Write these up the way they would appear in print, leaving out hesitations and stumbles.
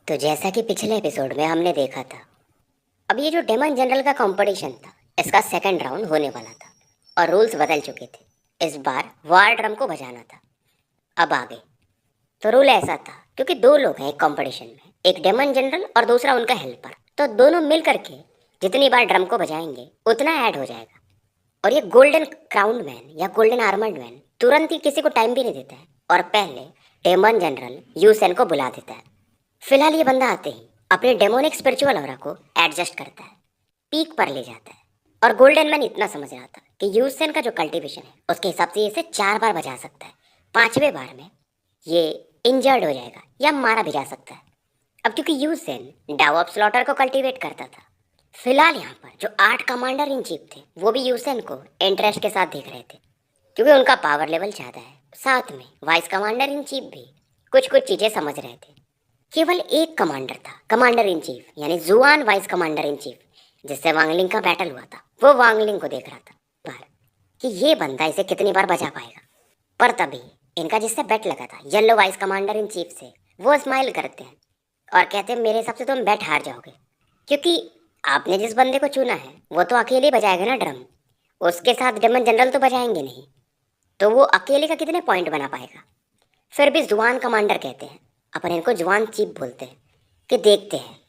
तो जैसा कि पिछले एपिसोड में हमने देखा था, अब ये जो डेमन जनरल का कंपटीशन था, इसका सेकंड राउंड होने वाला था और रूल्स बदल चुके थे। इस बार वार ड्रम को बजाना था। अब आगे तो रूल ऐसा था, क्योंकि दो लोग हैं एक कंपटीशन में, एक डेमन जनरल और दूसरा उनका हेल्पर, तो दोनों मिल करके जितनी बार ड्रम को बजाएंगे उतना ऐड हो जाएगा। और ये गोल्डन क्राउंड मैन या गोल्डन आर्मर्ड मैन तुरंत ही किसी को टाइम भी नहीं देता है और पहले डेमन जनरल यूसेन को बुला देता है। फिलहाल ये बंदा आते ही अपने डेमोनिक स्पिरिचुअल ऑरा को एडजस्ट करता है, पीक पर ले जाता है। और गोल्डन मैन इतना समझ रहा था कि यूसेन का जो कल्टीवेशन है उसके हिसाब से इसे 4 बार बजा सकता है। 5वें बार में ये इंजर्ड हो जाएगा या मारा भी जा सकता है। अब क्योंकि यूसेन डाओ ऑफ स्लॉटर को कल्टीवेट करता था, फिलहाल यहाँ पर जो 8 कमांडर इन चीफ थे वो भी यूसेन को इंटरेस्ट के साथ देख रहे थे, क्योंकि उनका पावर लेवल ज़्यादा है। साथ में वाइस कमांडर इन चीफ भी कुछ कुछ चीज़ें समझ रहे थे। केवल एक कमांडर था, कमांडर इन चीफ यानी जुआन वाइस कमांडर इन चीफ, जिससे वांगलिंग का बैटल हुआ था। वो वांगलिंग को देख रहा था पर कि ये बंदा इसे कितनी बार बचा पाएगा। पर तभी इनका जिससे बेट लगा था yellow vice commander in chief से, वो स्माइल करते हैं और कहते हैं मेरे हिसाब से तुम बेट हार जाओगे, क्योंकि आपने जिस बंदे को चुना है वो तो अकेले बजाएगा ना ड्रम, उसके साथ डेमन जनरल तो बजाएंगे नहीं, तो वो अकेले का कितने पॉइंट बना पाएगा। फिर भी जुआन कमांडर कहते हैं, अपन इनको जुआन चीफ बोलते हैं, कि देखते हैं।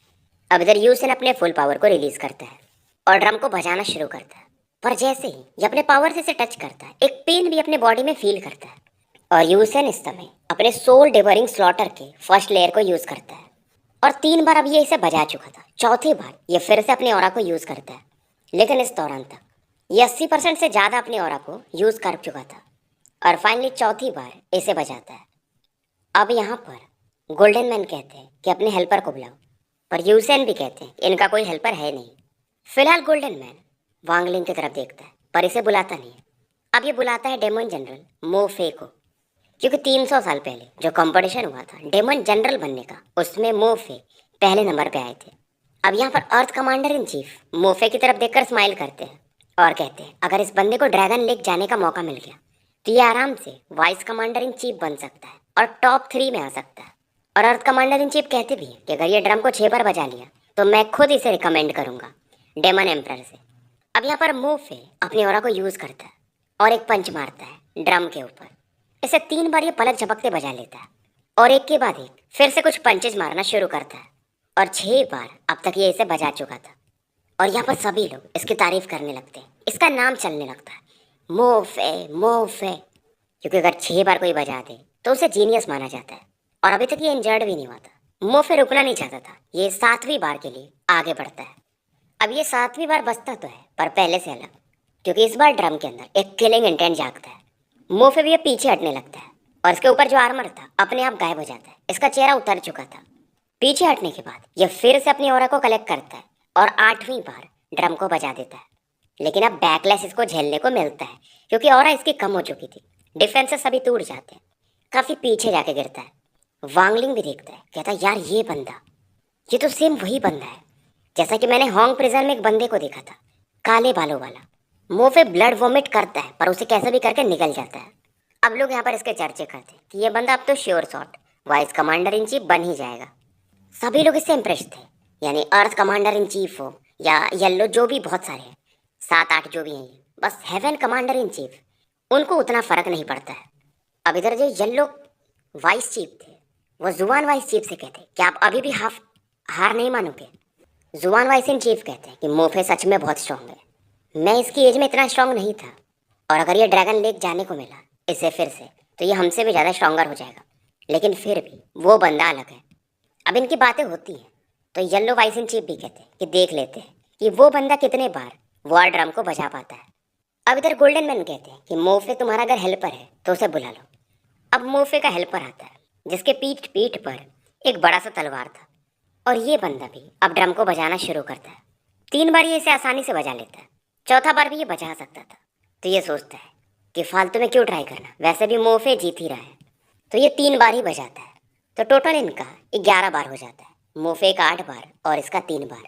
अब इधर यूसेन अपने फुल पावर को रिलीज करता है और ड्रम को बजाना शुरू करता है। पर जैसे ही ये अपने पावर से इसे टच करता है, एक पेन भी अपने बॉडी में फील करता है। और यूसेन इस समय अपने सोल डिवरिंग स्लॉटर के फर्स्ट लेयर को यूज करता है और 3 बार अब ये इसे बजा चुका था। चौथी बार ये फिर से अपने ऑरा को यूज करता है, लेकिन इस दौरान तक ये 80% से ज़्यादा अपने ऑरा को यूज कर चुका था और फाइनली चौथी बार इसे बजाता है। अब यहाँ पर गोल्डन मैन कहते हैं कि अपने हेल्पर को बुलाओ, पर यूसेन भी कहते हैं कि इनका कोई हेल्पर है नहीं। फिलहाल गोल्डन मैन वांगलिंग की तरफ देखता है पर इसे बुलाता नहीं है। अब ये बुलाता है डेमन जनरल मोफे को, क्योंकि 300 साल पहले जो कंपटीशन हुआ था डेमन जनरल बनने का, उसमें मोफे पहले नंबर पे आए थे। अब यहाँ पर अर्थ कमांडर इन चीफ मोफे की तरफ देखकर स्माइल करते हैं और कहते हैं अगर इस बंदे को ड्रैगन लेक जाने का मौका मिल गया तो ये आराम से वाइस कमांडर इन चीफ बन सकता है और टॉप 3 में आ सकता है। और अर्थ कमांडर इन चीफ कहते भी हैं कि अगर ये ड्रम को 6 बार बजा लिया तो मैं खुद इसे रिकमेंड करूंगा डेमन एम्परर से। अब यहाँ पर मोफे अपने ऑरा को यूज करता है और एक पंच मारता है ड्रम के ऊपर। इसे 3 बार ये पलक झपकते बजा लेता है और एक के बाद एक फिर से कुछ पंचेज मारना शुरू करता है और 6 बार अब तक ये इसे बजा चुका था। और यहाँ पर सभी लोग इसकी तारीफ करने लगते हैं, इसका नाम चलने लगता है मोफे मोफे, क्योंकि अगर 6 बार कोई बजा दे तो उसे जीनियस माना जाता है। और अभी तक ये इंजर्ड भी नहीं हुआ था। मोफे रुकना नहीं चाहता था, ये 7वीं बार के लिए आगे बढ़ता है। अब ये 7वीं बार बचता तो है पर पहले से अलग, क्योंकि इस बार ड्रम के अंदर एक किलिंग इंटेंट जागता है। मोफे भी ये पीछे हटने लगता है और इसके ऊपर जो आर्मर था अपने आप गायब हो जाता है। इसका चेहरा उतर चुका था। पीछे हटने के बाद ये फिर से अपनी ऑरा को कलेक्ट करता है और 8वीं बार ड्रम को बजा देता है। लेकिन अब बैकलैश इसको झेलने को मिलता है, क्योंकि ऑरा इसकी कम हो चुकी थी। डिफेंसेस सभी टूट जाते हैं, काफ़ी पीछे जाके गिरता है। वांगलिंग भी देखता है, कहता है यार ये बंदा, ये तो सेम वही बंदा है जैसा कि मैंने होंग प्रिजन में एक बंदे को देखा था, काले बालों वाला। मोफे ब्लड वोमिट करता है पर उसे कैसे भी करके निकल जाता है। अब लोग यहाँ पर इसके चर्चे करते हैं कि ये बंदा अब तो sure shot vice commander in chief बन ही जाएगा। सभी लोग इससे इम्प्रेस थे, यानी अर्थ कमांडर इन चीफ हो या येलो, जो भी बहुत सारे हैं, 7-8 जो भी हैं ये, बस हेवन कमांडर इन चीफ, उनको उतना फर्क नहीं पड़ता है। अब इधर जो येलो वाइस चीफ थे वो जुआन वाइस चीफ से कहते कि आप अभी भी हार नहीं मानोगे। जुआन वाइस इन चीफ कहते हैं कि मोफे सच में बहुत स्ट्रांग है, मैं इसकी एज में इतना स्ट्रांग नहीं था, और अगर ये ड्रैगन लेक जाने को मिला इसे फिर से तो ये हमसे भी ज़्यादा स्ट्रांगर हो जाएगा। लेकिन फिर भी वो बंदा अलग है। अब इनकी बातें होती हैं तो येलो वाइस इन चीफ भी कहते हैं कि देख लेते हैं कि वो बंदा कितने बार वॉर ड्रम को बजा पाता है। अब इधर गोल्डन मैन कहते हैं कि मोफे तुम्हारा अगर हेल्पर है तो उसे बुला लो। अब मोफे का हेल्पर आता है जिसके पीठ पीठ पर एक बड़ा सा तलवार था, और ये बंदा भी अब ड्रम को बजाना शुरू करता है। 3 बार ये इसे आसानी से बजा लेता है, चौथा बार भी ये बजा सकता था। तो ये सोचता है कि फालतू में क्यों ट्राई करना, वैसे भी मोफे जीत ही रहा है। तो ये 3 बार ही बजाता है, तो टोटल इनका 11 बार हो जाता है। मोफे का 8 बार और इसका 3 बार।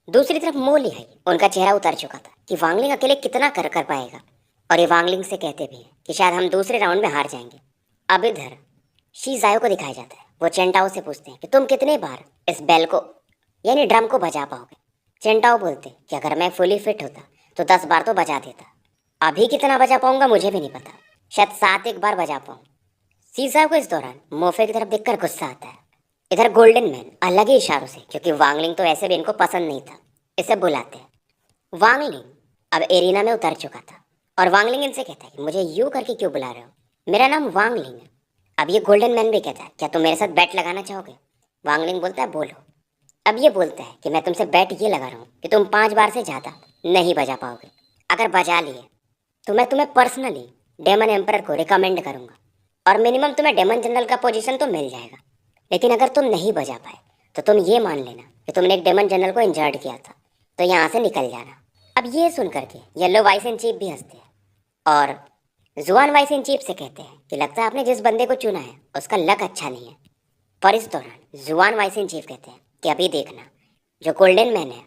दूसरी तरफ मो लिहाई, उनका चेहरा उतर चुका था कि वांगलिंग अकेले कितना कर पाएगा, और ये वांगलिंग से कहते भी हैं कि शायद हम दूसरे राउंड में हार जाएंगे। अब इधर शी जायो को दिखाया जाता है वो चेंटाओ से पूछते हैं कि तुम कितनी बार इस बेल को यानी ड्रम को बजा पाओगे। चेंटाओ बोलते हैं कि अगर मैं फुली फिट होता तो 10 बार तो बजा देता। अभी कितना बजा पाऊंगा मुझे भी नहीं पता, शायद 7 एक बार बजा पाऊँ। सीसा को इस दौरान मोफे की तरफ देखकर गुस्सा आता है। इधर गोल्डन मैन अलग ही इशारों से, क्योंकि वांगलिंग तो ऐसे भी इनको पसंद नहीं था, इसे बुलाते हैं। वांगलिंग अब एरिना में उतर चुका था और वांगलिंग इनसे कहता है कि मुझे यूं करके क्यों बुला रहे हो, मेरा नाम वांगलिंग है। अब ये गोल्डन मैन भी कहता है क्या तुम मेरे साथ बेट लगाना चाहोगे। वांगलिंग बोलता है बोलो। अब ये बोलता है कि मैं तुमसे बेट ये लगा रहा हूँ कि तुम 5 बार से ज़्यादा नहीं बजा पाओगे। अगर बजा लिए तो मैं तुम्हें पर्सनली डेमन एम्परर को रिकमेंड करूँगा और मिनिमम तुम्हें डेमन जनरल का पोजीशन तो मिल जाएगा। लेकिन अगर तुम नहीं बजा पाए तो तुम ये मान लेना कि तुमने एक डेमन जनरल को इंजर्ड किया था, तो यहाँ से निकल जाना। अब ये सुन करके येलो वाइस इन चीफ भी हंसते हैं और जुआन वाइस इन चीफ से कहते हैं कि लगता है आपने जिस बंदे को चुना है उसका लक अच्छा नहीं है। पर इस दौरान जुआन वाइस इन चीफ कहते हैं कि अभी देखना, जो गोल्डन मैन है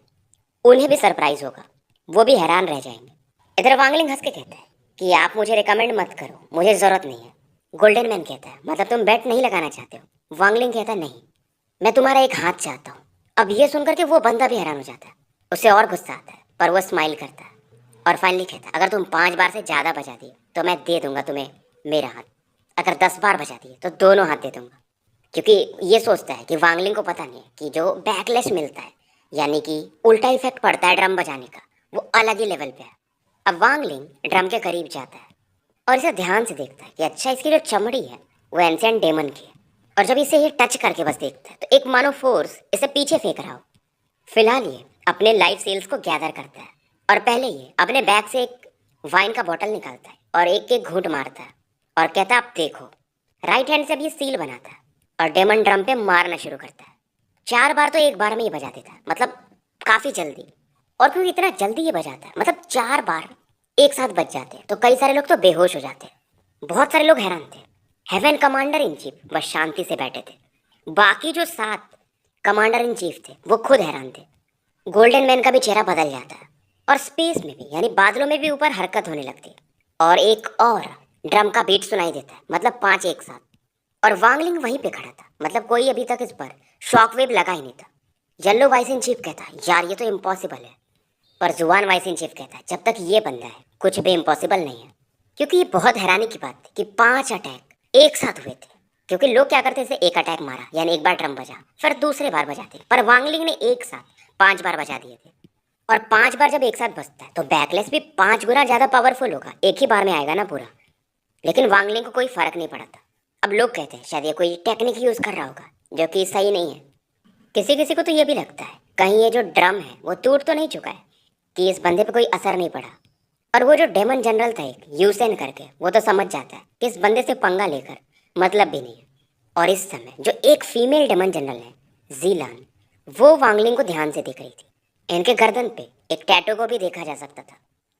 उन्हें भी सरप्राइज होगा, वो भी हैरान रह जाएंगे। इधर वांगलिंग हंस के कहता है कि आप मुझे रिकमेंड मत करो, मुझे ज़रूरत नहीं है। गोल्डन मैन कहता है मतलब तुम बेट नहीं लगाना चाहते हो। वांगलिंग कहता है नहीं, मैं तुम्हारा एक हाथ चाहता हूँ। अब ये सुनकर के वो बंदा भी हैरान हो जाता है, उसे और गुस्सा आता है, पर वो स्माइल करता है और फाइनली कहता है अगर तुम 5 बार से ज़्यादा बजा दिए तो मैं दे दूंगा तुम्हें मेरा हाथ। अगर 10 बार बजा दिए तो दोनों हाथ दे दूंगा, क्योंकि ये सोचता है कि वांगलिंग को पता नहीं है कि जो बैकलैश मिलता है यानी कि उल्टा इफेक्ट पड़ता है ड्रम बजाने का, वो अलग ही लेवल पे है। अब वांगलिंग ड्रम के करीब जाता है और इसे ध्यान से देखता है कि अच्छा इसकी जो चमड़ी है वो एंशिएंट डेमन की है। और जब इसे ये टच करके बस देखता है तो एक मानो फोर्स इसे पीछे फेंक रहा हो। फिलहाल ये अपने लाइफ सेल्स को गैदर करता है और पहले ये अपने बैग से एक वाइन का बोतल निकालता है और एक एक घूंट मारता है और कहता है आप देखो। राइट हैंड से अब ये सील बनाता है और डेमन ड्रम पे मारना शुरू करता है। 4 बार तो एक बार में ही बजा देता है, मतलब काफ़ी जल्दी। और क्योंकि इतना जल्दी ये बजाता है, मतलब 4 बार एक साथ बज जाते हैं, तो कई सारे लोग तो बेहोश हो जाते हैं। बहुत सारे लोग हैरान थे। हेवन कमांडर इन चीफ बस शांति से बैठे थे, बाकी जो 7 कमांडर इन चीफ थे वो खुद हैरान थे। गोल्डन मैन का भी चेहरा बदल जाता है और स्पेस में भी यानी बादलों में भी ऊपर हरकत होने लगती है और एक और ड्रम का बीट सुनाई देता है, मतलब 5 एक साथ। और वांगलिंग वहीं पे खड़ा था, मतलब कोई अभी तक इस पर शॉकवेव लगा ही नहीं था। येलो वाइस इन चीफ कहता है यार ये तो इम्पॉसिबल है, पर जुआन वाइस इन चीफ कहता है जब तक ये बंदा है कुछ भी इम्पॉसिबल नहीं है। क्योंकि ये बहुत हैरानी की बात थी कि 5 अटैक एक साथ हुए थे। क्योंकि लोग क्या करते थे, एक अटैक मारा यानी एक बार ड्रम बजा, फिर दूसरे बार बजाते, पर वांगलिंग ने एक साथ 5 बार बजा दिए थे। और 5 बार जब एक साथ बजता है तो बैकलेस भी 5 गुना ज़्यादा पावरफुल होगा, एक ही बार में आएगा ना पूरा। लेकिन वांगलिंग को कोई फर्क नहीं पड़ा था। अब लोग कहते हैं शायद ये कोई टेक्निक यूज़ कर रहा होगा जो कि सही नहीं है। किसी किसी को तो ये भी लगता है कहीं ये जो ड्रम है वो टूट तो नहीं चुका है, कि इस बंदे पे कोई असर नहीं पड़ा। और वो जो डेमन जनरल था एक यूसेन करके, वो तो समझ जाता है कि इस बंदे से पंगा लेकर मतलब भी नहीं है। और इस समय जो एक फीमेल डेमन जनरल है जीलान, वो वांगलिंग को ध्यान से देख रही थी। इनके गर्दन पे एक टैटू को भी देखा जा सकता था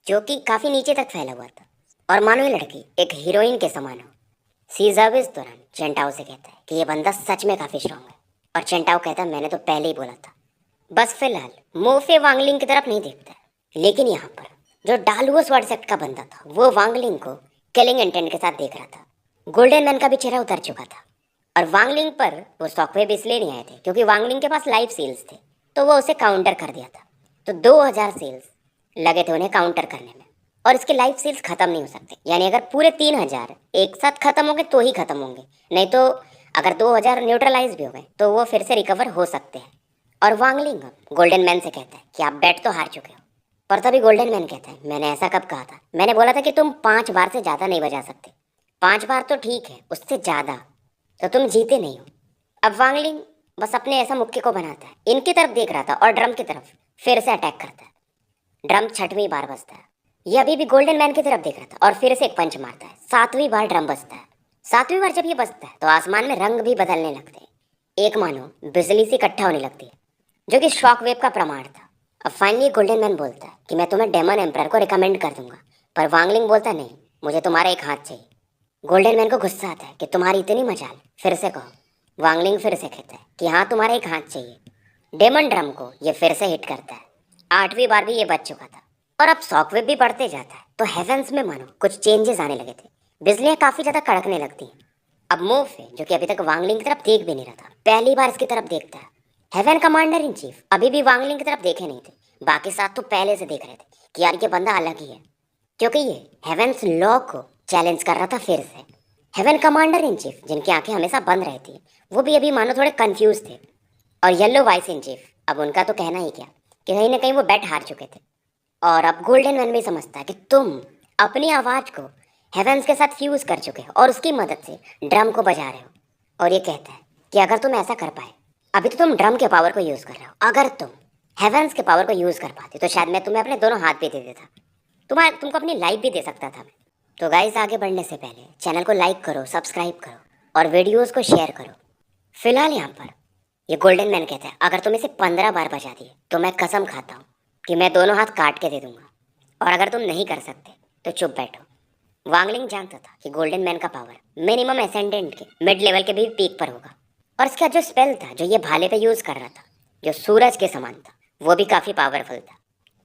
जो कि काफ़ी नीचे तक फैला हुआ था और मानो ये लड़की एक हीरोइन के समान हो। सीज़र इस दौरान चेंटाओ से कहता है कि ये बंदा सच में काफ़ी स्ट्रांग है और चेंटाओ कहता है मैंने तो पहले ही बोला था। बस फिलहाल मोफे वांगलिंग की तरफ नहीं देखता है, लेकिन यहाँ पर जो डालुओ स्वॉर्ड सेक्ट का बंदा था वो वांगलिंग को किलिंग इंटेंट के साथ देख रहा था। गोल्डन मैन का भी चेहरा उतर चुका था और वांगलिंग पर वो शॉकवेव इसलिए नहीं आए थे क्योंकि वांगलिंग के पास लाइफ सेल्स थे, तो वो उसे काउंटर कर दिया था। तो 2000 सेल्स लगे थे उन्हें काउंटर करने में और इसके लाइफ सेल्स खत्म नहीं हो सकते, यानी अगर पूरे 3000 एक साथ खत्म होंगे तो ही खत्म होंगे, नहीं तो अगर 2000 न्यूट्रलाइज भी हो गए तो वो फिर से रिकवर हो सकते हैं। और वांगलिंग गोल्डन मैन से कहता है कि आप बेट तो हार चुके हो। पर तभी गोल्डन मैन कहता है मैंने ऐसा कब कहा था, मैंने बोला था कि तुम 5 बार से ज़्यादा नहीं बजा सकते। 5 बार तो ठीक है, उससे ज़्यादा तो तुम जीते नहीं हो। अब वांगलिंग बस अपने ऐसा मुक्के को बनाता है, इनकी तरफ देख रहा था और ड्रम की तरफ फिर से अटैक करता है। ड्रम 6वीं बार बजता है, ये अभी भी गोल्डन मैन की तरफ देख रहा था और फिर से एक पंच मारता है। 7वीं बार ड्रम बजता है। 7वीं बार जब ये बजता है तो आसमान में रंग भी बदलने लगते हैं, एक मानो बिजली सी इकट्ठा होने लगती है जो कि शॉक वेव का प्रमाण था। अब फाइनली गोल्डन मैन बोलता है कि मैं तुम्हें डेमन एम्परर को रिकमेंड कर दूंगा, पर वांगलिंग बोलता नहीं, मुझे तुम्हारा एक हाथ चाहिए। गोल्डन मैन को गुस्सा आता है कि तुम्हारी इतनी मजाल, फिर से कहो। वांगलिंग फिर से कहता है कि हाँ तुम्हारा एक हाथ चाहिए। डेमन ड्रम को ये फिर से हिट करता है। 8वीं बार भी ये बच चुका था और अब शॉकवेव भी बढ़ते जाता है। तो हेवेंस में मानो कुछ चेंजेस आने लगे थे, बिजलियाँ काफ़ी ज़्यादा कड़कने लगती हैं अब मोफे, जो कि अभी तक वांगलिंग की तरफ देख भी नहीं रहा था, पहली बार इसकी तरफ देखता है। हेवन कमांडर इन चीफ अभी भी वांगलिंग की तरफ देखे नहीं थे, बाकी साथ तो पहले से देख रहे थे कि यार ये बंदा अलग ही है, क्योंकि ये हेवेंस लॉ को चैलेंज कर रहा था फिर से। हेवन कमांडर इन चीफ, जिनकी आंखें हमेशा बंद रहती, वो भी अभी मानो थोड़े कंफ्यूज थे। और येलो वाइस इन चीफ, अब उनका तो कहना ही क्या कि कहीं ना कहीं वो बेट हार चुके थे। और अब गोल्डन मैन भी समझता है कि तुम अपनी आवाज़ को हेवेंस के साथ फ्यूज कर चुके हो और उसकी मदद से ड्रम को बजा रहे हो। और ये कहता है कि अगर तुम ऐसा कर पाए, अभी तो तुम ड्रम के पावर को यूज़ कर रहे हो, अगर तुम हेवेंस के पावर को यूज़ कर पाते तो शायद मैं तुम्हें अपने दोनों हाथ भी दे देता, तुमको अपनी लाइफ भी दे सकता था मैं। तो गाइस, आगे बढ़ने से पहले चैनल को लाइक करो, सब्सक्राइब करो और वीडियोस को शेयर करो। फिलहाल यहाँ पर ये गोल्डन मैन कहता है अगर तुम इसे 15 बार बजा दिए तो मैं कसम खाता हूँ कि मैं दोनों हाथ काट के दे दूंगा, और अगर तुम नहीं कर सकते तो चुप बैठो। वांगलिंग जानता था कि गोल्डन मैन का पावर मिनिमम एसेंडेंट के मिड लेवल के भी पीक पर होगा, और इसका जो स्पेल था जो ये भाले पे यूज़ कर रहा था, जो सूरज के समान था, वो भी काफ़ी पावरफुल था।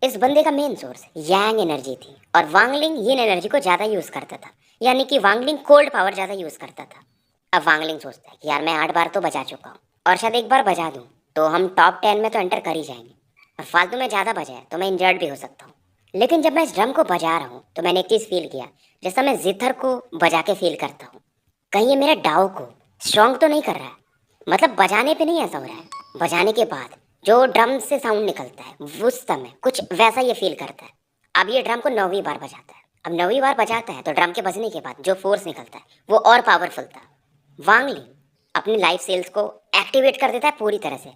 इस बंदे का मेन सोर्स यांग एनर्जी थी, और वांगलिंग यिन एनर्जी को ज़्यादा यूज़ करता था, यानी कि वांगलिंग कोल्ड पावर ज़्यादा यूज़ करता था। अब वांगलिंग सोचता है कि यार मैं 8 बार तो बजा चुका हूँ, और शायद एक बार बजा दूँ तो हम टॉप 10 में तो एंटर कर ही जाएंगे, और फालतू में ज़्यादा बजाए तो मैं इंजर्ड भी हो सकता हूँ। लेकिन जब मैं इस ड्रम को बजा रहा हूँ तो मैंने एक चीज़ फील किया, जैसा मैं जिथर को बजा के फील करता हूँ। कहीं ये मेरे डाव को स्ट्रॉन्ग तो नहीं कर रहा है, मतलब बजाने पे नहीं ऐसा हो रहा है, बजाने के बाद जो ड्रम से साउंड निकलता है उस समय कुछ वैसा ये फील करता है। अब ये ड्रम को 9वीं बार बजाता है। अब 9वीं बार बजाता है तो ड्रम के बजने के बाद जो फोर्स निकलता है वो और पावरफुल था। वांगलिंग अपनी लाइफ सेल्स को एक्टिवेट कर देता है पूरी तरह से,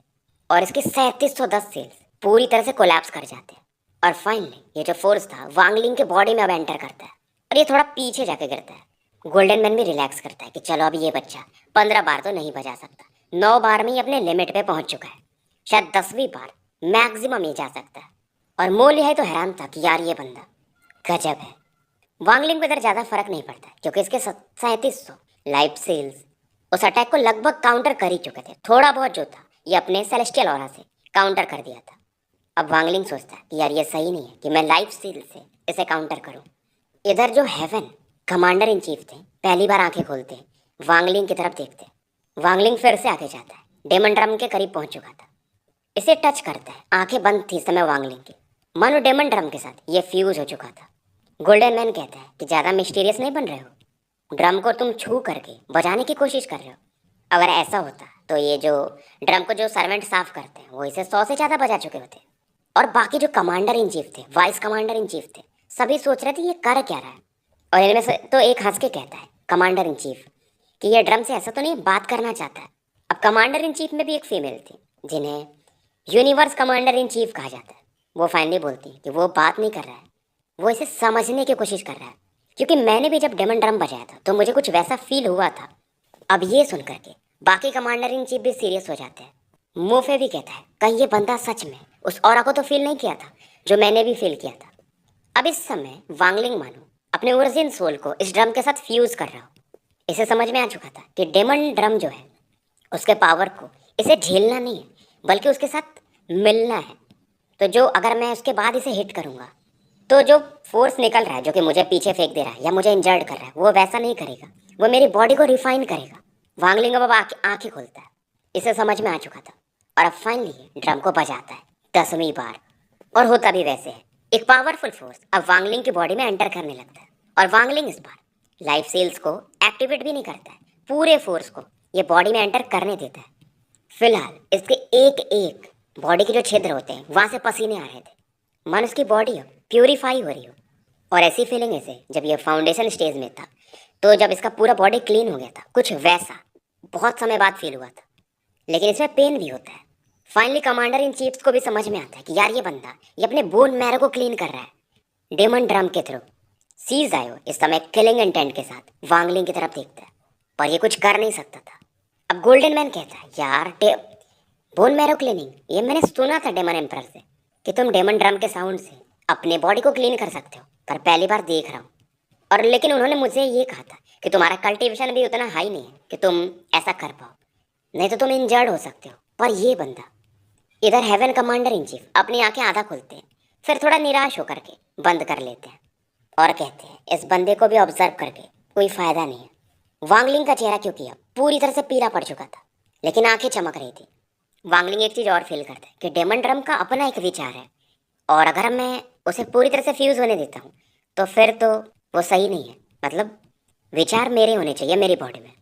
और इसके 3710 सेल्स पूरी तरह से कोलैप्स कर जाते हैं। और फाइनली ये जो फोर्स था वांगलिंग के बॉडी में अब एंटर करता है, और ये थोड़ा पीछे जाके गिरता है। गोल्डन मैन भी रिलैक्स करता है कि चलो अब ये बच्चा 15 बार तो नहीं बजा सकता, 9 बार में ही अपने लिमिट पे पहुंच चुका है, शायद 10वीं बार मैक्सिमम ही जा सकता है। और मोलिहाई तो हैरान था कि यार ये बंदा गजब है। वांगलिंग को इधर ज़्यादा फर्क नहीं पड़ता क्योंकि इसके 3700 लाइफ सेल्स उस अटैक को लगभग काउंटर कर ही चुके थे। थोड़ा बहुत जो था ये अपने सेलेस्टियल ऑरा से काउंटर कर दिया था। अब वांगलिंग सोचता है कि यार ये सही नहीं है कि मैं लाइफ सेल से इसे काउंटर करूं। इधर जो हेवन कमांडर इन चीफ थे पहली बार आंखें खोलते, वांगलिंग की तरफ देखते। वांगलिंग फिर से आगे जाता है, डेमन ड्रम के करीब पहुंच चुका था, इसे टच करता है। आंखें बंद थी इस समय वांगलिंग की, मानो डेमन ड्रम के साथ ये फ्यूज हो चुका था। गोल्डन मैन कहता है कि ज़्यादा मिस्टीरियस नहीं बन रहे हो, ड्रम को तुम छू करके बजाने की कोशिश कर रहे हो। अगर ऐसा होता तो ये जो ड्रम को जो सर्वेंट साफ करते हैं वो इसे 100 से ज़्यादा बजा चुके होते। और बाकी जो कमांडर इन चीफ थे, वाइस कमांडर इन चीफ थे, सभी सोच रहे थे ये कर क्या रहा है। और इनमें से तो एक हंस के कहता है कमांडर इन चीफ कि ये ड्रम से ऐसा तो नहीं बात करना चाहता है। अब कमांडर इन चीफ में भी एक फीमेल थी जिन्हें यूनिवर्स कमांडर इन चीफ कहा जाता है। वो फाइनली बोलती है कि वो बात नहीं कर रहा है, वो इसे समझने की कोशिश कर रहा है, क्योंकि मैंने भी जब डेमन ड्रम बजाया था तो मुझे कुछ वैसा फील हुआ था। अब ये सुन करके बाकी कमांडर इन चीफ भी सीरियस हो जाते हैं। मोफे भी कहता है कहीं ये बंदा सच में उस ऑरा को तो फील नहीं किया था जो मैंने भी फील किया था। अब इस समय वांगलिंग मानो अपने ओरिजिन सोल को इस ड्रम के साथ फ्यूज कर रहा हो। इसे समझ में आ चुका था कि डेमन ड्रम जो है उसके पावर को इसे झेलना नहीं है बल्कि उसके साथ मिलना है। तो जो अगर मैं उसके बाद इसे हिट करूँगा तो जो फोर्स निकल रहा है जो कि मुझे पीछे फेंक दे रहा है या मुझे इंजर्ड कर रहा है वो वैसा नहीं करेगा, वो मेरी बॉडी को रिफाइन करेगा। वांगलिंग अब आंखें खोलता है, इसे समझ में आ चुका था, और अब फाइनली ड्रम को बजाता है 10वीं बार, और होता भी वैसे है। एक पावरफुल फोर्स अब वांगलिंग की बॉडी में एंटर करने लगता है, और वांगलिंग इस बार लाइफ सेल्स को एक्टिवेट भी नहीं करता है, पूरे फोर्स को ये बॉडी में एंटर करने देता है। फिलहाल इसके एक एक बॉडी के जो छिद्र होते हैं वहाँ से पसीने आ रहे थे, मन उसकी बॉडी अब प्यूरीफाई हो रही हो। और ऐसी फीलिंग इसे जब ये फाउंडेशन स्टेज में था, तो जब इसका पूरा बॉडी क्लीन हो गया था, कुछ वैसा बहुत समय बाद फील हुआ था। लेकिन इसमें पेन भी होता है। फाइनली कमांडर इन चीफ्स को भी समझ में आता है कि यार ये बंदा ये अपने बोन मैरो को क्लीन कर रहा है डेमन ड्रम के थ्रू। सीज आयो इस समय किलिंग इंटेंट के साथ वांगलिंग की तरफ देखता है, पर ये कुछ कर नहीं सकता था। अब गोल्डन मैन कहता है यार बोन मैरो क्लीनिंग, ये मैंने सुना था डेमन एम्पर से कि तुम डेमन ड्रम के साउंड से अपने बॉडी को क्लीन कर सकते हो, पर पहली बार देख रहा हूँ। और लेकिन उन्होंने मुझे ये कहा था कि तुम्हारा कल्टीवेशन भी उतना हाई नहीं है कि तुम ऐसा कर पाओ, नहीं तो तुम इंजर्ड हो सकते हो। पर ये बंदा इधर हेवन कमांडर इन चीफ अपनी आंखें आधा खोलते हैं, फिर थोड़ा निराश होकर के बंद कर लेते हैं, और कहते हैं इस बंदे को भी ऑब्जर्व करके कोई फ़ायदा नहीं है, वांगलिंग का चेहरा क्यों किया पूरी तरह से पीला पड़ चुका था, लेकिन आंखें चमक रही थी। वांगलिंग एक चीज और फील करता है कि डेमन ड्रम का अपना एक विचार है, और अगर मैं उसे पूरी तरह से फ्यूज होने देता हूँ तो फिर तो वो सही नहीं है। मतलब विचार मेरे होने चाहिए मेरी बॉडी में।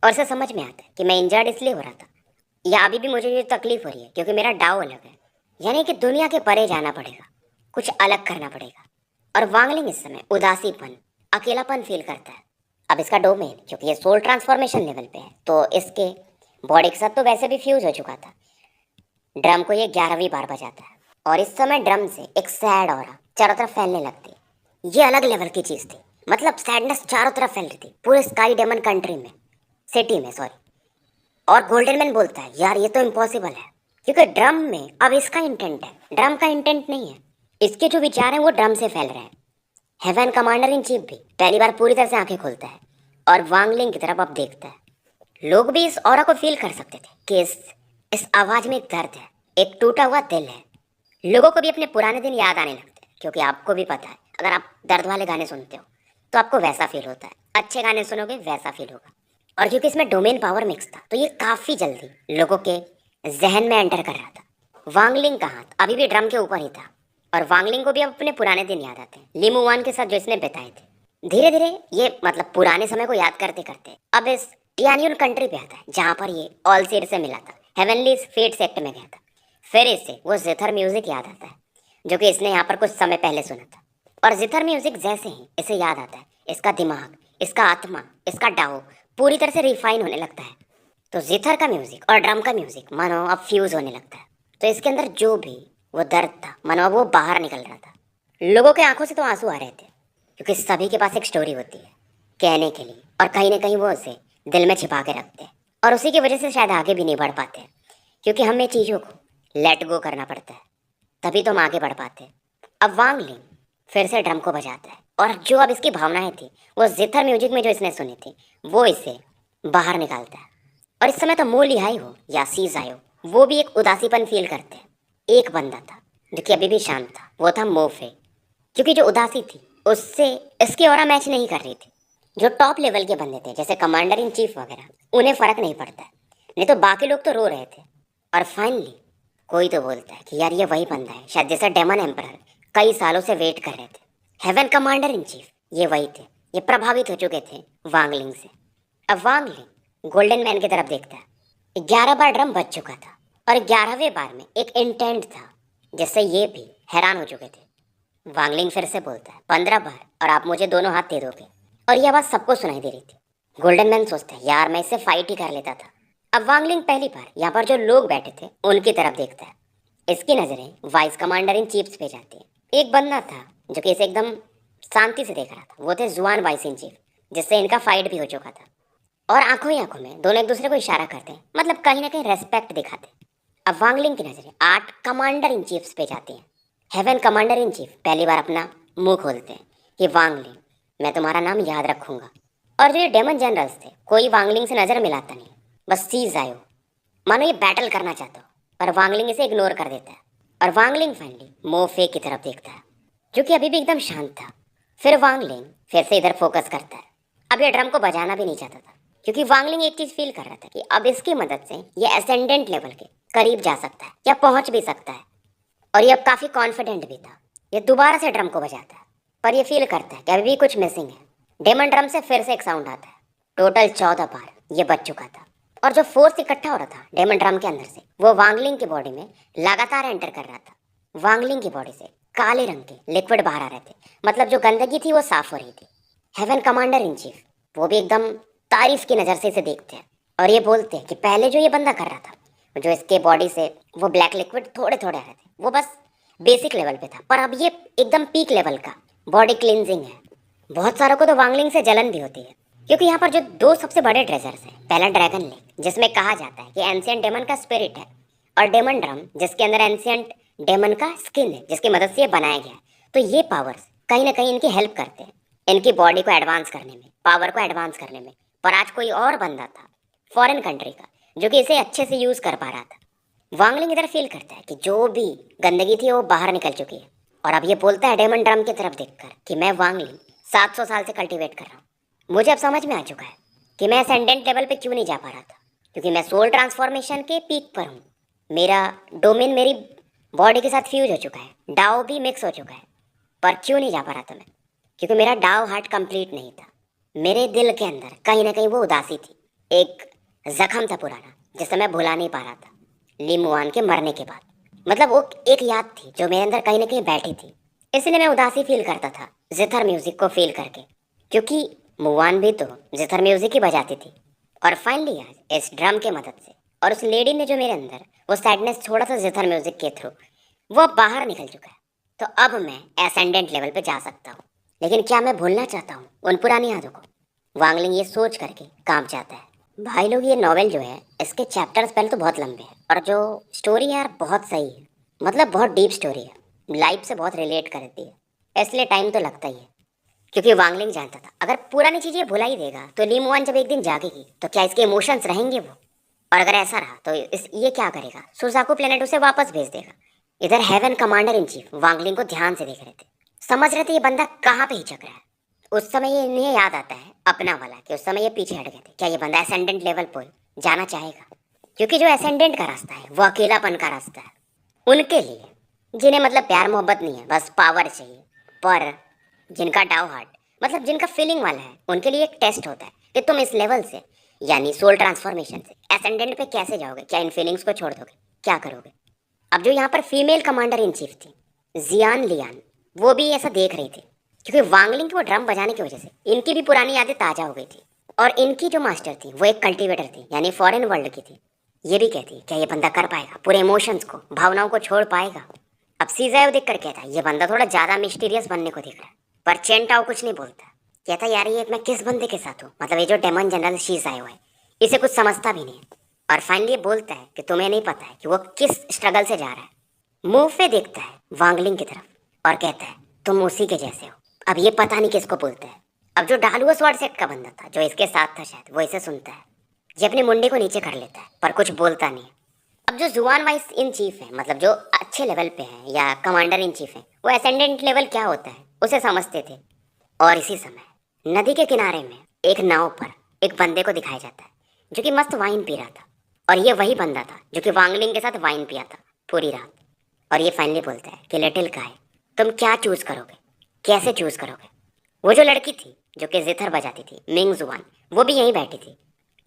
और इसे समझ में आता है कि मैं इंजर्ड इसलिए हो रहा था, या अभी भी मुझे ये तकलीफ हो रही है क्योंकि मेरा डाव अलग है, यानी कि दुनिया के परे जाना पड़ेगा, कुछ अलग करना पड़ेगा। और वांगलिंग इस समय उदासीपन, अकेलापन फील करता है। अब इसका डोमेन क्योंकि ये सोल ट्रांसफॉर्मेशन लेवल पे है, तो इसके बॉडी के साथ तो वैसे भी फ्यूज हो चुका था। ड्रम को ये 11वीं बार बजाता है, और इस समय ड्रम से एक सैड ऑरा चारों तरफ फैलने लगती है। ये अलग लेवल की चीज़ थी, मतलब सैडनेस चारों तरफ फैल रही थी पूरे स्काई डेमन कंट्री में, सिटी में सॉरी। और गोल्डन मैन बोलता है यार ये तो इम्पॉसिबल है, क्योंकि ड्रम में अब इसका इंटेंट है, ड्रम का इंटेंट नहीं है। इसके जो विचार हैं वो ड्रम से फैल रहे हैं। हेवन कमांडर इन चीफ भी पहली बार पूरी तरह से आंखें खोलता है और वांगलिंग की तरफ अब देखता है। लोग भी इस ऑरा को फील कर सकते थे कि इस आवाज में एक दर्द है, एक टूटा हुआ दिल है। लोगों को भी अपने पुराने दिन याद आने लगते हैं, क्योंकि आपको भी पता है अगर आप दर्द वाले गाने सुनते हो तो आपको वैसा फील होता है, अच्छे गाने सुनोगे वैसा फील होगा। और क्योंकि इसमें डोमेन पावर मिक्स था तो ये काफ़ी जल्दी लोगों के जहन में एंटर कर रहा था। वांगलिंग का हाथ अभी भी ड्रम के ऊपर ही था, और वांगलिंग को भी अब अपने पुराने दिन याद आते हैं, लिमुवान के साथ जो इसने बिताए थे। धीरे धीरे ये मतलब पुराने समय को याद करते करते अब इस टियानियन कंट्री पे आता है, जहाँ पर ये ऑल सीड से मिला था, हेवनली फेट सेक्ट में गया था। फिर इससे वो जिथर म्यूजिक याद आता है, जो कि इसने यहाँ पर कुछ समय पहले सुना था। और जिथर म्यूजिक जैसे ही इसे याद आता है, इसका दिमाग, इसका आत्मा, इसका डाओ पूरी तरह से रिफाइन होने लगता है। तो जिथर का म्यूजिक और ड्रम का म्यूजिक मानो अब फ्यूज होने लगता है। तो इसके अंदर जो भी वो दर्द था मानो अब वो बाहर निकल रहा था। लोगों के आंखों से तो आंसू आ रहे थे, क्योंकि सभी के पास एक स्टोरी होती है कहने के लिए, और कहीं ना कहीं वो उसे दिल में छिपा के रखते हैं, और उसी की वजह से शायद आगे भी नहीं बढ़ पाते, क्योंकि हमें चीज़ों को लेट गो करना पड़ता है, तभी तो हम आगे बढ़ पाते हैं। अब वांगलिंग फिर से ड्रम को बजाता है, और जो अब इसकी भावनाएं थी वो जिथर म्यूजिक में जो इसने सुनी थी वो इसे बाहर निकालता है। और इस समय तो मो लिहाई हो या सीज आयो, वो भी एक उदासीपन फील करते हैं। एक बंदा था जो कि अभी भी शांत था, वो था मोफे, क्योंकि जो उदासी थी उससे इसकी ऑरा मैच नहीं कर रही थी। जो टॉप लेवल के बंदे थे जैसे कमांडर इन चीफ वगैरह, उन्हें फ़र्क नहीं पड़ता है, नहीं तो बाकी लोग तो रो रहे थे। और फाइनली कोई तो बोलता है कि यार ये वही बंदा है शायद जैसा डेमन एम्परर कई सालों से वेट कर रहे थे। हेवन कमांडर इन चीफ ये वही थे, ये प्रभावित हो चुके थे वांगलिंग से। अब वांगलिंग गोल्डन मैन की तरफ देखता है। 11 बार ड्रम बज चुका था, और 11वें बार में एक इंटेंट था जिससे ये भी हैरान हो चुके थे। वांगलिंग फिर से बोलता है 15 बार और आप मुझे दोनों हाथ दे दोगे। और यह आवाज़ सबको सुनाई दे रही थी। गोल्डन मैन सोचता है यार मैं इससे फाइट ही कर लेता था। अब वांगलिंग पहली बार यहाँ पर जो लोग बैठे थे उनकी तरफ देखता है। इसकी नज़रें वाइस कमांडर इन चीफ्स पे जाती है। एक बंदा था जो कि इसे एकदम शांति से देख रहा था, वो थे जुआन वाइस इन चीफ, जिससे इनका फाइट भी हो चुका था। और आंखों ही आंखों में दोनों एक दूसरे को इशारा करते हैं, मतलब कहीं ना कहीं रेस्पेक्ट दिखाते हैं। अब वांगलिंग की नज़रें 8 कमांडर इन चीफ्स पे जाती हैं। हेवन कमांडर इन चीफ पहली बार अपना मुंह खोलते हैं कि वांगलिंग मैं तुम्हारा नाम याद रखूंगा। और जो ये डेमन जनरल्स थे कोई वांगलिंग से नज़र मिलाता नहीं, बस सीज आयो, मानो ये बैटल करना चाहता हो, पर वांगलिंग इसे इग्नोर कर देता है। और वांगलिंग फाइनली मोफे की तरफ देखता है जो कि अभी भी एकदम शांत था। फिर वांगलिंग फिर से इधर फोकस करता है। अब ये ड्रम को बजाना भी नहीं चाहता था, क्योंकि वांगलिंग एक चीज़ फील कर रहा था कि अब इसकी मदद से ये असेंडेंट लेवल के करीब जा सकता है या पहुंच भी सकता है। और ये अब काफ़ी कॉन्फिडेंट भी था। ये दोबारा से ड्रम को बजाता है, पर ये फील करता है कि अभी भी कुछ मिसिंग है। डेमन ड्रम से फिर से एक साउंड आता है। टोटल 14 बार ये बज चुका था, और जो फोर्स इकट्ठा हो रहा था डेमन ड्रम के अंदर से वो वांगलिंग की बॉडी में लगातार एंटर कर रहा था। वांगलिंग की बॉडी से काले रंग के लिक्विड बाहर आ रहे थे, मतलब जो गंदगी थी वो साफ हो रही थी। हेवन कमांडर इन चीफ वो भी एकदम तारीफ की नज़र से इसे देखते हैं, और ये बोलते हैं कि पहले जो ये बंदा कर रहा था, जो इसके बॉडी से वो ब्लैक लिक्विड थोड़े थोड़े आ रहे थे, वो बस बेसिक लेवल पे था, पर अब ये एकदम पीक लेवल का बॉडी क्लिनजिंग है। बहुत सारों को तो वांगलिंग से जलन भी होती है, क्योंकि यहाँ पर जो दो सबसे बड़े ट्रेजर्स हैं, पहला ड्रैगन लेक जिसमें कहा जाता है कि एंशिएंट डेमन का स्पिरिट है, और डेमन ड्रम जिसके अंदर एंशिएंट डेमन का स्किन है जिसकी मदद से ये बनाया गया है। तो ये पावर्स कहीं ना कहीं इनकी हेल्प करते हैं इनकी बॉडी को एडवांस करने में, पावर को एडवांस करने में। पर आज कोई और बंदा था फॉरेन कंट्री का जो कि इसे अच्छे से यूज़ कर पा रहा था। वांगलिंग इधर फील करता है कि जो भी गंदगी थी वो बाहर निकल चुकी है, और अब ये बोलता है डेमन ड्रम की तरफ देखकर कि मैं वांगलिंग 700 साल से कल्टीवेट कर रहा हूँ, मुझे अब समझ में आ चुका है कि मैं असेंडेंट लेवल पे क्यों नहीं जा पा रहा था, क्योंकि मैं सोल ट्रांसफॉर्मेशन के पीक पर हूँ। मेरा डोमेन मेरी बॉडी के साथ फ्यूज हो चुका है, डाओ भी मिक्स हो चुका है, पर क्यों नहीं जा पा रहा था मैं? क्योंकि मेरा डाओ हार्ट कंप्लीट नहीं था। मेरे दिल के अंदर कहीं ना कहीं वो उदासी थी, एक जख्म था पुराना जिसे मैं भुला नहीं पा रहा था ली मुआन के मरने के बाद। मतलब वो एक याद थी जो मेरे अंदर कहीं ना कहीं बैठी थी, इसलिए मैं उदासी फील करता था जिथर म्यूजिक को फील करके, क्योंकि मुआन भी तो जिथर म्यूजिक ही बजाती थी। और फाइनली आज इस ड्रम के मदद से और उस लेडी ने जो मेरे अंदर वो सैडनेस छोड़ा था जिथर म्यूजिक के थ्रू, वो अब बाहर निकल चुका है। तो अब मैं एसेंडेंट लेवल पे जा सकता हूँ। लेकिन क्या मैं भूलना चाहता हूँ उन पुरानी यादों को? वांगलिंग ये सोच करके काम चाहता है। भाई लोग, ये नॉवेल जो है इसके चैप्टर्स पहले तो बहुत लंबे हैं, और जो स्टोरी है यार बहुत सही है, मतलब बहुत डीप स्टोरी है, लाइफ से बहुत रिलेट करती है, इसलिए टाइम तो लगता ही है। क्योंकि वांगलिंग जानता था अगर पुरानी चीजें भुला ही देगा तो ली मुआन जब एक दिन जागेगी तो क्या इसके इमोशंस रहेंगे वो? और अगर ऐसा रहा तो ये क्या करेगा? सुजाकू प्लेनेट उसे वापस भेज देगा। इधर हेवन कमांडर इन चीफ वांगलिंग को ध्यान से देख रहे थे, समझ रहे थे ये बंदा कहाँ पे हिचक रहा है। उस समय ये इन्हें याद आता है अपना वाला कि उस समय ये पीछे हट गए थे। क्या ये बंदा एसेंडेंट लेवल पर जाना चाहेगा? क्योंकि जो एसेंडेंट का रास्ता है वो अकेलापन का रास्ता है उनके लिए, जिन्हें मतलब प्यार मोहब्बत नहीं है, बस पावर चाहिए। पर जिनका डाउ हार्ट मतलब जिनका फीलिंग वाला है, उनके लिए एक टेस्ट होता है कि तुम इस लेवल से यानी सोल ट्रांसफॉर्मेशन से एसेंडेंट पे कैसे जाओगे? क्या इन फीलिंग्स को छोड़ दोगे? क्या करोगे? अब जो यहाँ पर फीमेल कमांडर इन चीफ थी जियान लियान, वो भी ऐसा देख रही थी, क्योंकि वांगलिंग के वो ड्रम बजाने की वजह से इनकी भी पुरानी यादें ताजा हो गई थी। और इनकी जो मास्टर थी वो एक कल्टीवेटर थी, यानी फॉरेन वर्ल्ड की थी। ये भी कहती क्या ये बंदा कर पाएगा, पूरे इमोशंस को भावनाओं को छोड़ पाएगा? अब सीजाओ देख कर कहता ये बंदा थोड़ा ज्यादा मिस्टीरियस बनने को दिख रहा है। पर चेंटाओ कुछ नहीं बोलता, कहता यार ये मैं किस बंदे के साथ हूँ, मतलब ये जो डेमन जनरल शीजाओ है इसे कुछ समझता भी नहीं है। और फाइनली बोलता है कि तुम्हें नहीं पता है कि वो किस स्ट्रगल से जा रहा है। मुंह पे देखता है वांगलिंग की तरफ और कहता है तुम उसी के जैसे हो। अब ये पता नहीं किसको बोलता है। अब जो डालुआ स्वॉर्ड सेट का बंदा था जो इसके साथ था शायद, वो इसे सुनता है, ये अपने मुंडे को नीचे कर लेता है पर कुछ बोलता नहीं। अब जो जुआन वाइस इन चीफ है, मतलब जो अच्छे लेवल पे है या कमांडर इन चीफ है, वो एसेंडेंट लेवल क्या होता है उसे समझते थे। और इसी समय नदी के किनारे में एक नाव पर एक बंदे को दिखाया जाता है जो कि मस्त वाइन पी रहा था। और ये वही बंदा था जो कि वांगलिंग के साथ वाइन पिया था पूरी रात। और ये फाइनली बोलता है कि लिटिल गाय, तुम क्या चूज करोगे, कैसे चूज करोगे? वो जो लड़की थी जो कि जिथर बजाती थी मिंग जुआन, वो भी यहीं बैठी थी।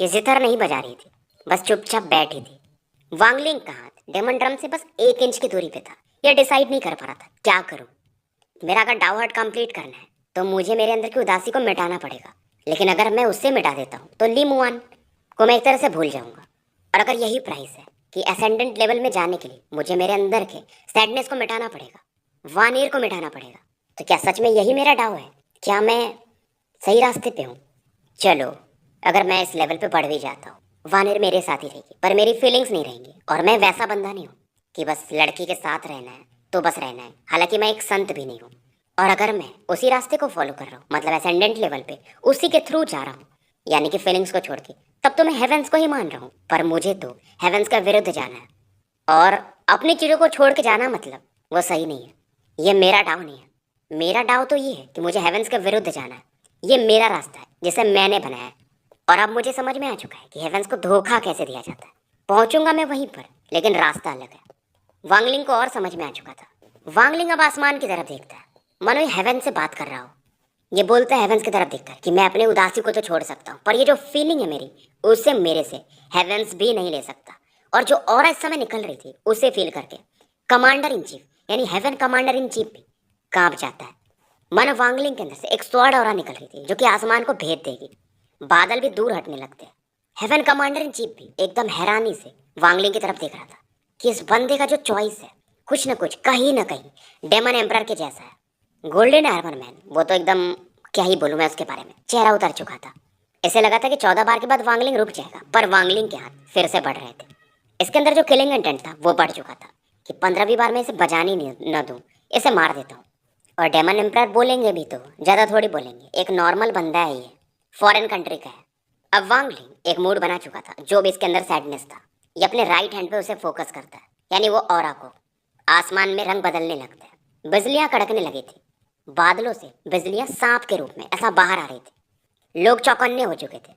ये जिथर नहीं बजा रही थी, बस चुपचाप बैठी थी। वांगलिंग का हाथ डेमन ड्रम से बस 1 इंच की दूरी पे था। ये डिसाइड नहीं कर पा रहा था क्या करूं। मेरा अगर डाउ हार्ट कंप्लीट करना है तो मुझे मेरे अंदर की उदासी को मिटाना पड़ेगा, लेकिन अगर मैं उससे मिटा देता हूँ तो ली मुआन को मैं एक तरह से भूल जाऊंगा। और अगर यही प्राइस है कि असेंडेंट लेवल में जाने के लिए मुझे मेरे अंदर के सैडनेस को मिटाना पड़ेगा, वानेर को मिटाना पड़ेगा, तो क्या सच में यही मेरा डाउ है? क्या मैं सही रास्ते पे हूँ? चलो, अगर मैं इस लेवल पे बढ़ भी जाता हूँ, वानेर मेरे साथ ही रहेगी पर मेरी फीलिंग्स नहीं रहेंगी। और मैं वैसा बंदा नहीं हूँ कि बस लड़की के साथ रहना है तो बस रहना है। हालांकि मैं एक संत भी नहीं हूँ। और अगर मैं उसी रास्ते को फॉलो कर रहा हूँ, मतलब असेंडेंट लेवल पे उसी के थ्रू जा रहा हूँ, यानी कि फीलिंग्स को छोड़ के, तब तो मैं हेवेंस को ही मान रहा हूँ। पर मुझे तो हेवेंस का विरुद्ध जाना है, और अपनी चीज़ों को छोड़ के जाना मतलब वो सही नहीं है। ये मेरा डाव नहीं है। मेरा डाव तो ये है कि मुझे हेवेंस के विरुद्ध जाना है। ये मेरा रास्ता है जिसे मैंने बनाया है। और अब मुझे समझ में आ चुका है कि हेवेंस को धोखा कैसे दिया जाता है। पहुंचूंगा मैं वहीं पर, लेकिन रास्ता अलग है। वांगलिंग को और समझ में आ चुका था। वांगलिंग अब आसमान की तरफ देखता है, मानो ये हेवन से बात कर रहा हो। ये बोलता है हेवेंस की तरफ देखकर कि मैं अपने उदासी को तो छोड़ सकता हूँ, पर ये जो फीलिंग है मेरी, उससे मेरे से हेवेंस भी नहीं ले सकता। और जो और इस समय निकल रही थी उसे फील करके कमांडर इन चीफ यानी हेवन कमांडर इन चीफ भी कांप जाता है। मानो वांगलिंग के अंदर से एक स्वॉर्ड ऑरा निकल रही थी जो कि आसमान को भेद देगी। बादल भी दूर हटने लगते हैं। हेवन कमांडर इन चीफ भी एकदम हैरानी से वांगलिंग की तरफ देख रहा था कि इस बंदे का जो चॉइस है कुछ न कुछ कहीं ना कहीं डेमन एम्परर के जैसा है। गोल्डन आर्मर मैन, वो तो एकदम क्या ही बोलूं मैं उसके बारे में, चेहरा उतर चुका था। ऐसे लगा था कि 14 बार के बाद वांगलिंग रुक जाएगा, पर वांगलिंग के हाथ फिर से बढ़ रहे थे। इसके अंदर जो किलिंग इंटेंट था वो बढ़ चुका था कि 15वीं बार में इसे बजाने न दूं, इसे मार देता हूँ। और डेमन एम्परर बोलेंगे भी तो ज़्यादा थोड़ी बोलेंगे, एक नॉर्मल बंदा है ये, फॉरेन कंट्री का है। अब वांगलिंग एक मूड बना चुका था जो भी इसके अंदर सैडनेस था, ये अपने राइट हैंड पे उसे फोकस करता है, यानी वो ऑरा को। आसमान में रंग बदलने लगता है, बिजलियां कड़कने लगी थी। बादलों से बिजलियां सांप के रूप में ऐसा बाहर आ रही थी। लोग चौकन्ने हो चुके थे।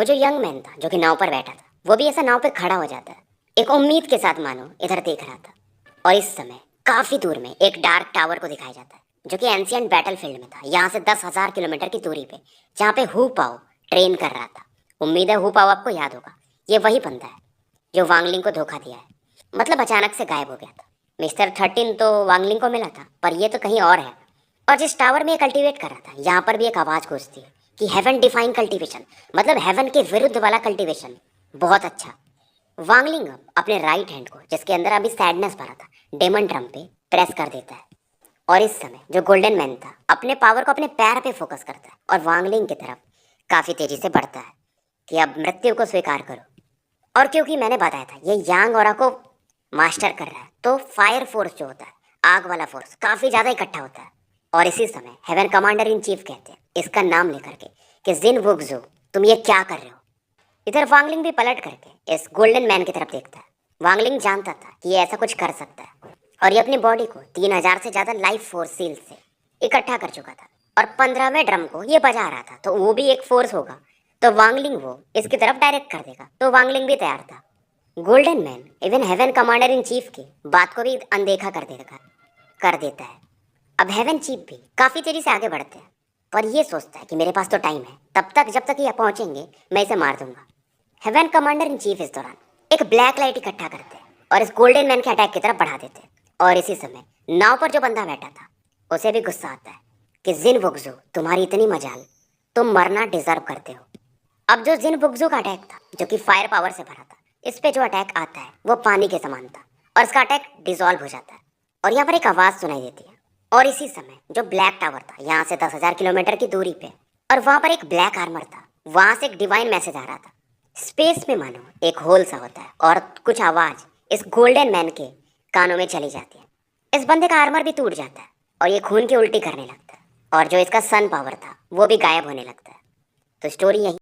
वो जो यंग मैन था जो कि नाव पर बैठा था, वो भी ऐसा नाव पे खड़ा हो जाता है, एक उम्मीद के साथ मानो इधर देख रहा था। और इस समय काफी दूर में एक डार्क टावर को दिखाया जाता है जो कि एंशियंट बैटलफील्ड में था, यहाँ से 10,000 किलोमीटर की दूरी पे, जहाँ पे हु पाओ ट्रेन कर रहा था। उम्मीद है हु पाओ आपको याद होगा, ये वही बंदा है जो वांगलिंग को धोखा दिया है, मतलब अचानक से गायब हो गया था। मिस्टर 13 तो वांगलिंग को मिला था, पर ये तो कहीं और है। और जिस टावर में ये कल्टीवेट कर रहा था, यहाँ पर भी एक आवाज़ गूंजती है कि हेवन डिफाइन कल्टीवेशन, मतलब हेवन के विरुद्ध वाला कल्टीवेशन। बहुत अच्छा। वांगलिंग अपने राइट हैंड को, जिसके अंदर अभी सैडनेस भरा था, डेमन ड्रम पे प्रेस कर देता है। और इस समय जो गोल्डन मैन था अपने पावर को अपने पैर पे फोकस करता है और वांगलिंग की तरफ काफ़ी तेज़ी से बढ़ता है कि अब मृत्यु को स्वीकार करो। और क्योंकि मैंने बताया था ये यांग ऑरा को मास्टर कर रहा है, तो फायर फोर्स जो होता है, आग वाला फोर्स, काफ़ी ज़्यादा इकट्ठा होता है। और इसी समय हेवन कमांडर इन चीफ कहते हैं इसका नाम लेकर के कि जिन वुक्सो, तुम ये क्या कर रहे हो। इधर वांगलिंग भी पलट करके इस गोल्डन मैन की तरफ देखता है। वांगलिंग जानता था कि ये ऐसा कुछ कर सकता है, और ये अपनी बॉडी को 3,000 से ज़्यादा लाइफ फोर्स सील से इकट्ठा कर चुका था, और 15वें ड्रम को ये बजा रहा था, तो वो भी एक फोर्स होगा, तो वांगलिंग वो इसकी तरफ डायरेक्ट कर देगा। तो वांगलिंग भी तैयार था। Golden man even heaven commander in chief की बात को भी अनदेखा कर देता है। अब हेवन चीफ भी काफ़ी तेज़ी से आगे बढ़ते हैं, पर ये सोचता है कि मेरे पास तो टाइम है, तब तक जब तक ये पहुंचेंगे मैं इसे मार दूंगा। हेवन कमांडर इन चीफ इस दौरान एक ब्लैक लाइट इकट्ठा करते हैं और इस गोल्डन मैन के अटैक की तरफ बढ़ा देते हैं। और इसी समय नाव पर जो बंदा बैठा था उसे भी गुस्सा आता है कि जिन वुक्सो, तुम्हारी इतनी मजाल, तुम मरना डिजर्व करते हो। अब जो जिन वुक्सो का अटैक था जो कि फायर पावर से भरा था, इस पे जो अटैक आता है वो पानी के समान था, और इसका अटैक डिसॉल्व हो जाता है। और यहाँ पर एक आवाज़ सुनाई देती है। और इसी समय जो ब्लैक टावर था यहाँ से 10,000 किलोमीटर की दूरी पे, और वहाँ पर एक ब्लैक आर्मर था, वहाँ से एक डिवाइन मैसेज आ रहा था। स्पेस में मानो एक होल सा होता है और कुछ आवाज़ इस गोल्डन मैन के कानों में चली जाती है। इस बंदे का आर्मर भी टूट जाता है और ये खून की उल्टी करने लगता है, और जो इसका सन पावर था वो भी गायब होने लगता है। तो स्टोरी यही